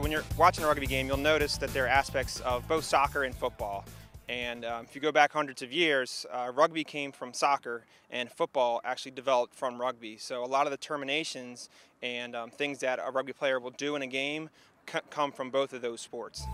when you're watching a rugby game, you'll notice that there are aspects of both soccer and football. And if you go back hundreds of years, rugby came from soccer and football actually developed from rugby. So a lot of the terminations and things that a rugby player will do in a game come from both of those sports.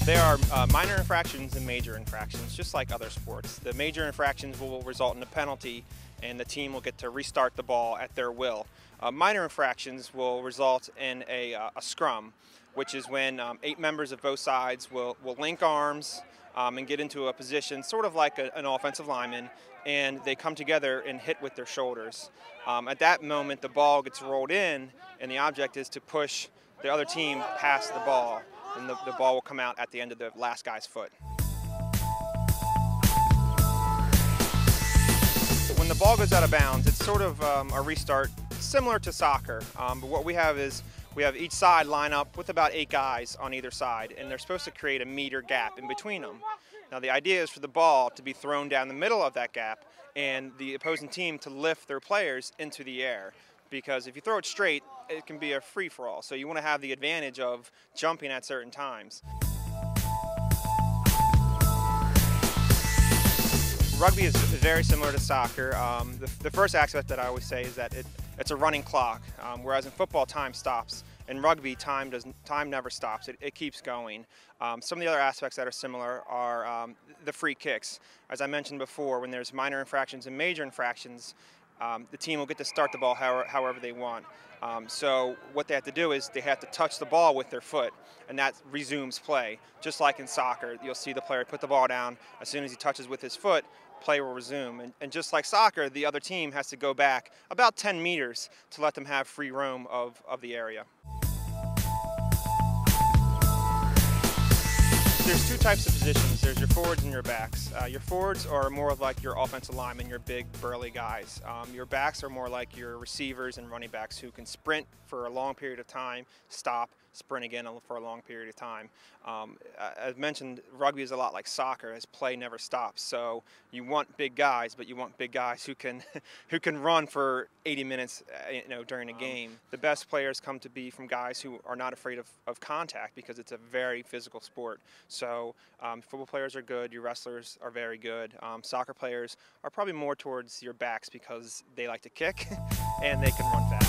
There are minor infractions and major infractions, just like other sports. The major infractions will result in a penalty, and the team will get to restart the ball at their will. Minor infractions will result in a scrum, which is when 8 members of both sides will link arms and get into a position sort of like an offensive lineman, and they come together and hit with their shoulders. At that moment, the ball gets rolled in, and the object is to push the other team past the ball, and the ball will come out at the end of the last guy's foot. When the ball goes out of bounds, it's sort of a restart similar to soccer, but what we have is we have each side line up with about 8 guys on either side, and they're supposed to create a meter gap in between them. Now the idea is for the ball to be thrown down the middle of that gap and the opposing team to lift their players into the air. Because if you throw it straight, it can be a free-for-all. So you want to have the advantage of jumping at certain times. Rugby is very similar to soccer. The first aspect that I always say is that it's a running clock, whereas in football time stops. In rugby, time never stops. It keeps going. Some of the other aspects that are similar are the free kicks. As I mentioned before, when there's minor infractions and major infractions, the team will get to start the ball however they want. So what they have to do is they have to touch the ball with their foot, and that resumes play. Just like in soccer, you'll see the player put the ball down. As soon as he touches with his foot, play will resume. And just like soccer, the other team has to go back about 10 meters to let them have free roam of the area. There's 2 types of positions. There's your forwards and your backs. Your forwards are more of like your offensive linemen, your big burly guys. Your backs are more like your receivers and running backs who can sprint for a long period of time, stop, sprint again for a long period of time. As mentioned, rugby is a lot like soccer, as play never stops. So you want big guys, but you want big guys who can who can run for 80 minutes, during a game. The best players come to be from guys who are not afraid of contact, because it's a very physical sport. So football players are good, your wrestlers are very good. Soccer players are probably more towards your backs because they like to kick and they can run fast.